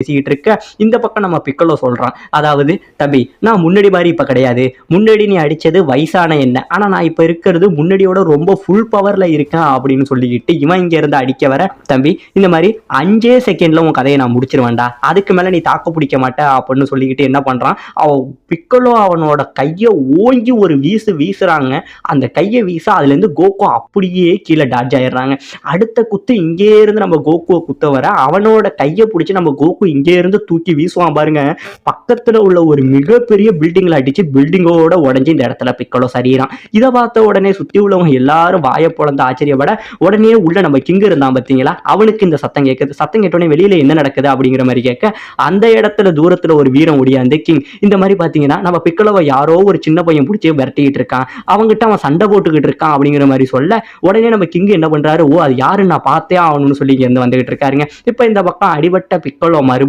பேசிக்கிட்டு இருக்க இந்த பக்கம் நம்ம பிக்கலோ சொல்றான், அதாவது தம்பி நான் முன்னாடி மாதிரி இப்ப கிடையாது, முன்னாடி நீ அடிச்சது வயசான என்ன, ஆனா நான் இப்ப இருக்கிறது முன்னாடியோட ரொம்ப ஃபுல் பவர்ல இருக்கேன் அப்படின்னு சொல்லிக்கிட்டு இவன் இங்க இருந்து அடிக்க வர, தம்பி இந்த மாதிரி 5 செகண்ட்ல உன் கதையை நான் முடிச்சிருவேன்டா, அதுக்கு மேல நீ தாக்கு பிடிக்க மாட்ட அப்படின்னு சொல்லிக்கிட்டு என்ன பண்றான், அவன் பிக்கலோ அவனோட கையை ஓங்கி ஒரு வீசுறாங்க. அந்த கையை வீச அதுல இருந்து கோகு அப்படியே கீழே டாட்ஜ் ஆயிடுறாங்க. அடுத்த குத்து இங்கே இருந்து நம்ம கோகுவை குத்த வர அவனோட கையை பிடிச்சி நம்ம கோகு இங்கே இருந்து தூக்கி வீசுவான் பாருங்க. பக்கத்துல உள்ள ஒரு மிகப்பெரிய பில்டிங்ல அடிச்சு பில்டிங்கோட உடஞ்சி இந்த இடத்துல பிக்கலோ சரீரான். இதை பார்த்த உடனே சுத்தி உள்ளவங்க எல்லாரும் வாயை பொழந்து ஆச்சரியப்பட உடனே உள்ள நம்ம கிங் இருந்தான் பார்த்தீங்களா, அவனுக்கு இந்த சத்தம் கேட்குது. சத்தம் கேட்டோடனே வெளியில என்ன நடக்குது அப்படிங்கிற மாதிரி கேட்க அந்த இடத்துல தூரத்துல ஒரு வீரம் ஓடியாந்து கிங் இந்த மாதிரி பாத்தீங்கன்னா நம்ம பிக்கலோவை யாரோ ஒரு சின்ன பையன் பிடிச்சி விரட்டிக்கிட்டு இருக்கான், அவங்ககிட்ட அவன் சண்டை போட்டுக்கிட்டு இருக்கான் அப்படிங்கிற மாதிரி சொல்ல உடனே நம்ம கிங் என்ன பண்றாரு, ஓ அது யாரு நான் பார்த்தே ஆகணும்னு சொல்லி இங்க இருந்து வந்துகிட்டு இருக்காருங்க. இப்ப இந்த பக்கம் அடிபட்ட பிக்கலோ மறுபடியும்